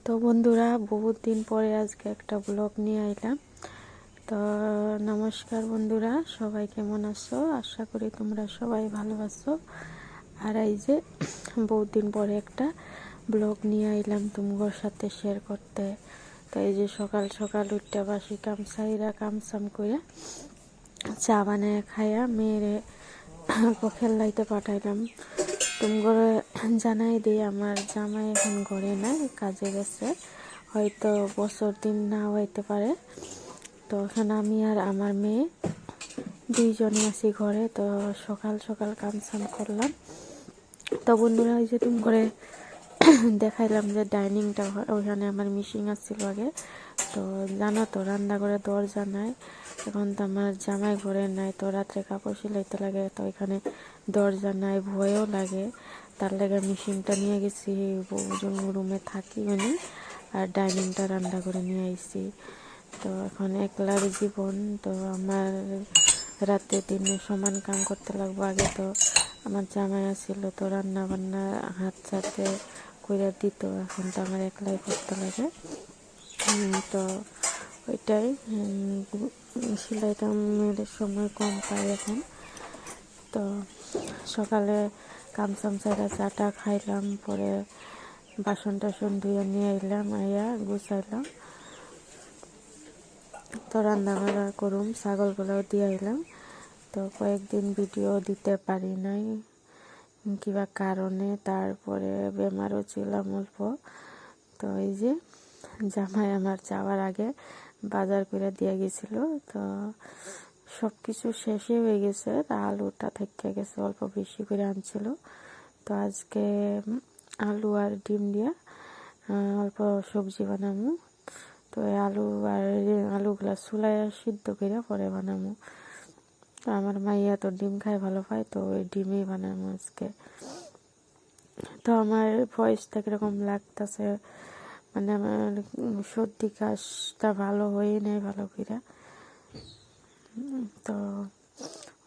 তো বন্ধুরা, বহুত দিন পরে আজকে একটা ব্লগ নিয়ে আইলাম। তো নমস্কার বন্ধুরা, সবাই কেমন আছো? আশা করি তোমরা সবাই ভালো আছো। আর এই যে বহুত দিন পরে একটা ব্লগ নিয়ে আইলাম তোমার সাথে শেয়ার করতে। তো এই যে সকাল সকাল উঠতে বাসি কামসাম করে চা বানায় খাইয়া মেয়েরে পক্ষের লাইতে পাঠাইলাম। তুমি করে জানাই দিই, আমার জামাই এখন ঘরে নাই, কাজে গেছে, হয়তো বছর দিন না হইতে পারে। তো এখন আমি আর আমার মেয়ে দুইজনে আছি ঘরে। তো সকাল সকাল কাম সাম করলাম। তো বন্ধুরা, ওই যে তুমি করে দেখাইলাম যে ডাইনিংটা, ওইখানে আমার মিশিং আসছিল আগে। তো জানো তো, রান্নাঘরে দরজা নাই, এখন তো আমার জামাই ঘরে নাই, তো রাত্রে কাপড় সিলাইতে লাগে, তো এখানে দরজা নাই, ভয়ও লাগে। তার লেগে মেশিনটা নিয়ে গেছি রুমে থাকি উনি, আর ডাইনিংটা রান্না করে নিয়ে আইছি। তো এখন একলার জীবন, তো আমার রাতে দিনে সমান কাম করতে লাগবো। আগে তো আমার জামাই আসছিল, তো রান্না বান্না হাত সাথে করে দিত, এখন তো আমার একলাই করতে লাগে। তো ওইটাই সেলাইটা মেয়েদের সময় কম পাই এখন। তো সকালে কামসাম সাইডা চাটা খাইলাম, পরে বাসন টাসন ধুয়ে নিয়ে এলাম, আইয়া গুছাইলাম। তো রান্না বান্না করুম, ছাগলগুলোও দিয়ে আইলাম। তো কয়েকদিন ভিডিও দিতে পারি নাই কিবা কারণে, তারপরে বেমারও ছিলাম অল্প। তো এই যে জামাই আমার যাওয়ার আগে বাজার করে দিয়ে গেছিল, তো সব কিছু শেষই হয়ে গেছে, আলুটা থেকে গেছে, অল্প বেশি করে আনছিল। তো আজকে আলু আর ডিম দিয়া অল্প সবজি বানাবো। তো আলু আর আলুগুলা চুলায় সিদ্ধ করে পরে বানাবো। তো আমার মাইয়া তো ডিম খায় ভালো পায়, তো ওই ডিমই বানাবো আজকে। তো আমার ভয়েসটা কীরকম লাগতেছে, মানে আমার সর্দি কাশটা ভালো হয়ে নেই ভালো করে। তো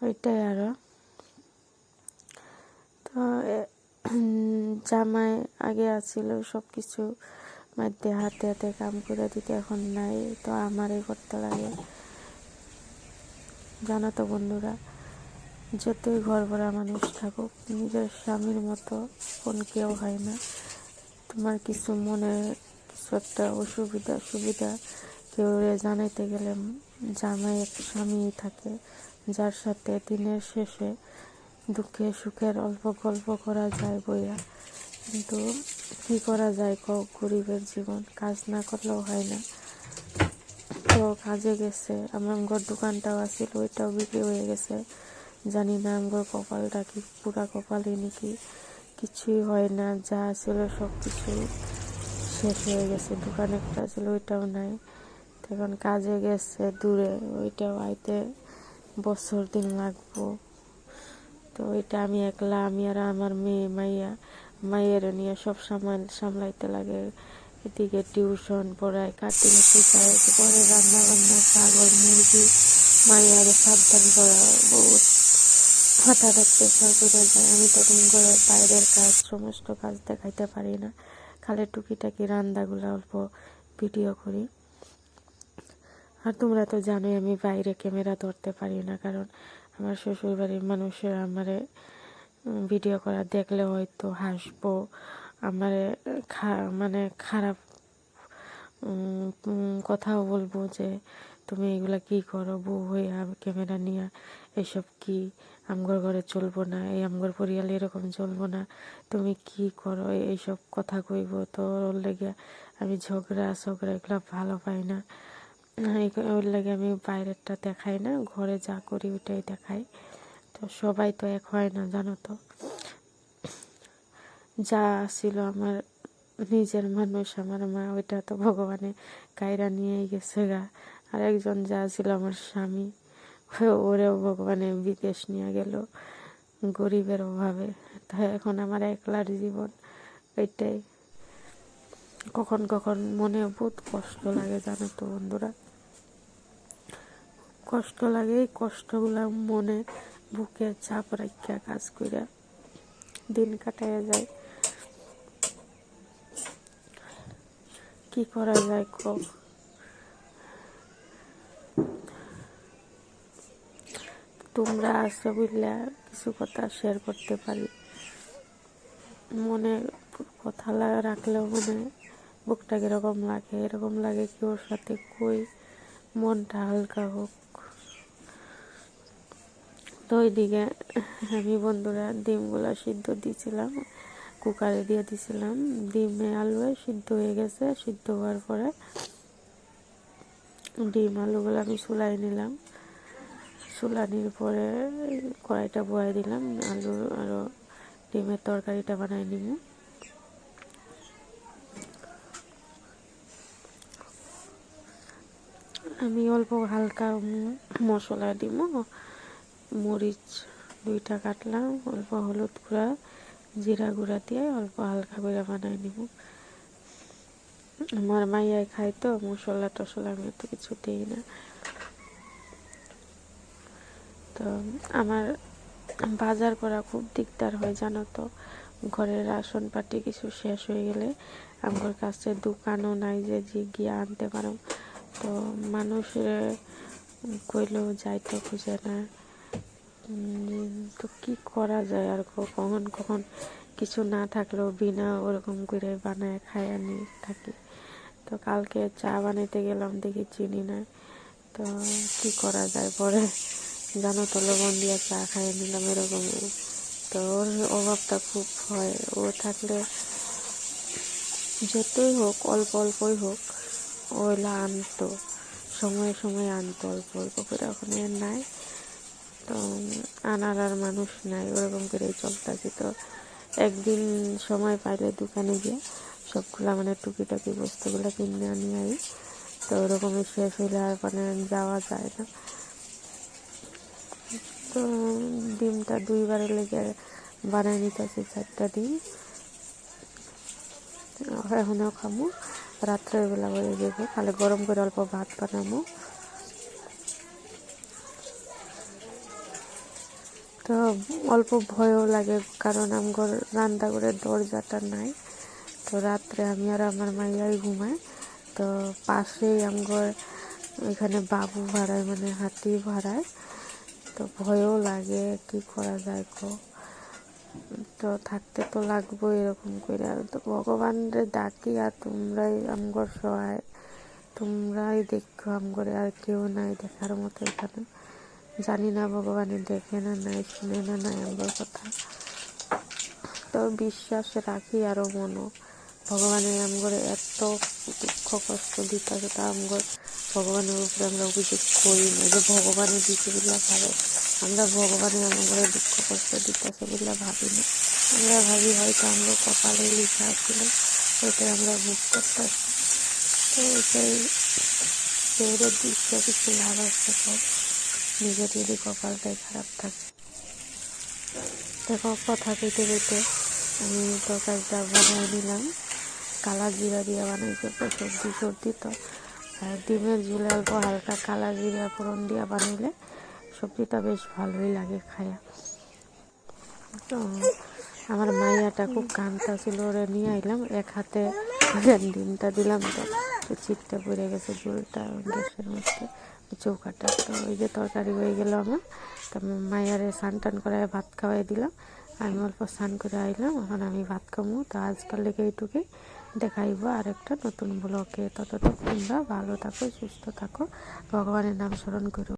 ওইটাই আরও। তো জামাই আগে আছিল সব কিছু মধ্যে হাতে হাতে কাম করে দিতে, এখন নাই, তো আমারই করতে লাগে। জানো তো বন্ধুরা, যতই ঘর ভরা মানুষ থাকুক, নিজের স্বামীর মতো কোন কেউ হয় না। তোমার কিছু মনে কিছু একটা অসুবিধা সুবিধা কেউ জানাইতে গেলে জামাই এক স্বামী থাকে, যার সাথে দিনের শেষে দুঃখে সুখের অল্প গল্প করা যায় বইয়া। কিন্তু কি করা যায়, গরিবের জীবন, কাজ না করলেও হয় না। তো কাজে গেছে, আমার দোকানটাও আছিল, ওইটাও বিক্রি হয়ে গেছে। জানি না আমার কপালটা কি পুরা কপালই নাকি, কিছুই হয় না, যা ছিল সব কিছুই শেষ হয়ে গেছে। দোকান একটা ছিল, ওইটাও নাই। এখন কাজে গেছে দূরে, ওইটাও আইতে বছর দিন লাগবো। তো ওইটা আমি একলা, আমি আর আমার মাইয়ের নিয়ে সব সামলাইতে লাগে। এদিকে টিউশন পড়ায়, কাটিং শেখায়, পরে রান্না বান্না, ছাগল মুরগি, মাইয়ারে সাবধান করা, বহুত হঠাৎ প্রেশার করে যায়। আমি তো করে বাইরের কাজ, সমস্ত কাজ দেখাইতে পারি না, খালি টুকিটাকি রান্নাগুলো অল্প ভিডিও করি। আর তোমরা তো জানোই আমি বাইরে ক্যামেরা ধরতে পারি না, কারণ আমার শ্বশুরবাড়ির মানুষের আমারে ভিডিও করা দেখলে হয়তো হাসবো, আমারে মানে খারাপ কথাও বলবো, যে তুমি এগুলা কি করো, বউ হয়ে ক্যামেরা নিয়ে, এসব কি আমগর ঘরে চলবো না, এই আমগর পরিয়ালে এরকম চলবো না, তুমি কি করো, এইসব কথা কইব। তো ওর লেগে আমি ঝগড়া এগুলো ভালো পাই না, ওর লেগে আমি বাইরেরটা দেখাই না, ঘরে যা করি ওইটাই দেখাই। তো সবাই তো এক হয় না, জানো তো। যা ছিল আমার নিজের মানুষ, আমার মা, ওইটা তো ভগবানে কায়রা নিয়েই গেছে গা। আর একজন যা ছিল আমার স্বামী, ওরেও ভগবানে বিদেশ নিয়ে গেল গরিবের অভাবে। তাই এখন আমার একলার জীবন, ওইটাই। কখন কখন মনে বহুত কষ্ট লাগে, জানো তো বন্ধুরা, কষ্ট লাগে। এই কষ্টগুলা মনে বুকে চাপ রাখিয়া কাজ করে দিন কাটাইয়া যায়। কি করা যায় কও। তোমরা আসো বুঝলে কিছু কথা শেয়ার করতে পারি, মনে কথা রাখলেও মনে বুকটা কিরকম লাগে, এরকম লাগে কি ওর সাথে কই মনটা হালকা হোক। তো ওইদিকে আমি বন্ধুরা ডিমগুলো সিদ্ধ দিয়েছিলাম, কুকারে দিয়ে দিয়েছিলাম, ডিমে আলু সিদ্ধ হয়ে গেছে। সিদ্ধ হওয়ার পরে ডিম আলুগুলো আমি চুলাই নিলাম, চুলানির পরে কড়াইটা বয়াই দিলাম, আলু আর ডিমের তরকারিটা বানাই নিব। আমি অল্প হালকা মশলা দিব, মরিচ 2টা কাটলাম, অল্প হলুদ গুঁড়া জিরা গুঁড়া দিয়ে অল্প হালকা করে বানাই নিব। আমার মাইয়াই খাই তো মশলা টশলা আমি এত কিছু দিই না। তো আমার বাজার করা খুব দিকদার হয় জানো তো, ঘরের রাশন পাতি কিছু শেষ হয়ে গেলে আমার কাছে দোকানও নাই যে গিয়ে আনতে পারো। তো মানুষের কইলেও যাইতে খুঁজে না। তো কি করা যায় আর, কখন কখন কিছু না থাকলেও বিনা ওরকম করে বানায় খাই আনি থাকি। তো কালকে চা বানাইতে গেলাম, দেখি চিনি না, তো কি করা যায়, পরে জানো তো লবণ দিয়ে চা খাইয়ে নিলাম এরকম। তো ওর অভাবটা খুব হয়, ও থাকলে যতই হোক অল্প অল্পই হোক ওইলা আনতো, সময়ে সময়ে আনতো অল্প অল্প করে, ওখানে নাই তো আনার আর মানুষ নাই, ওরকম করেই চলতেছি। তো একদিন সময় পাইলে দোকানে গিয়ে সবগুলা মানে টুকিটাকি বস্তুগুলো কিনে আনি আই। তো ওরকমই শেষ হইলে আর মানে যাওয়া যায় না। তো ডিমটা 2বারে লেগে বানাই নিতেছি, 4টা ডিম। এখনও খামো, রাত্রেবেলা হয়ে যাবে, খালি গরম করে অল্প ভাত বানাবো। তো অল্প ভয়ও লাগে, কারণ আমার রান্নাঘরের দরজাটা নাই। তো রাত্রে আমি আর আমার মাইয়াই ঘুমাই। তো পাশেই আমার এখানে বাবু ভাড়ায়, মানে হাতি ভাড়ায়। তো ভয়ও লাগে, কি করা যায় কো। তো থাকতে তো লাগবো এরকম করে। আর তো ভগবানরে ডাকি, আর তোমরাই আমগর সহায়, তোমরাই দেখো আমগরে, আর কেউ নাই দেখার মতো এখানে। জানি না ভগবানের দেখে না নাই, শুনে না নাই আমগর কথা। তো বিশ্বাস রাখি আরও মনো, ভগবানের আমগরে এত দুঃখ কষ্ট দিতেছে, তা আমগর ভগবানের উপরে আমরা অভিযোগ করি না যে ভগবানের দিতে বলে ভালো। আমরা ভগবানের আমগরে দুঃখ কষ্ট দিতেছে বলে ভাবি না, আমরা ভাবি হয়তো আমরা কপালে লিখা ছিল, ওইটাই আমরা ভোগ করতেছি। তো ওইটাই দৌড়ের দৃশ্য কিছু লাভ আসছে, নিজের যদি কপালটাই খারাপ থাকে। দেখো কথা কইতে কইতে আমি তরকারিটা বানিয়ে নিলাম, কালা জিরা দিয়ে বানাইছে, তো সর্দি তো, আর ডিমের ঝোলে অল্প হালকা কালা জিরা ফোড়ন দিয়ে বানাইলে সবজিটা বেশ ভালোই লাগে খায়া। তো আমার মাইয়াটা খুব কান্তা ছিল, ওরে নিয়ে আইলাম, এক হাতে ডিমটা দিলাম, তো ছিটটা পড়ে গেছে ঝোলটা গ্যাসের মধ্যে চৌকাটা। তো ওই যে তরকারি হয়ে গেল আমার, তো মাইয়ারে স্নান টান করে ভাত খাওয়াই দিলাম, আমি অল্প স্নান করে আইলাম, এখন আমি ভাত খাবো। তো আজকাল লেগে এইটুকুই, দেখাইব আরেকটা নতুন ব্লগে। ততটুকু তোমরা ভালো থাকো, সুস্থ থাকো, ভগবানের নাম স্মরণ করো।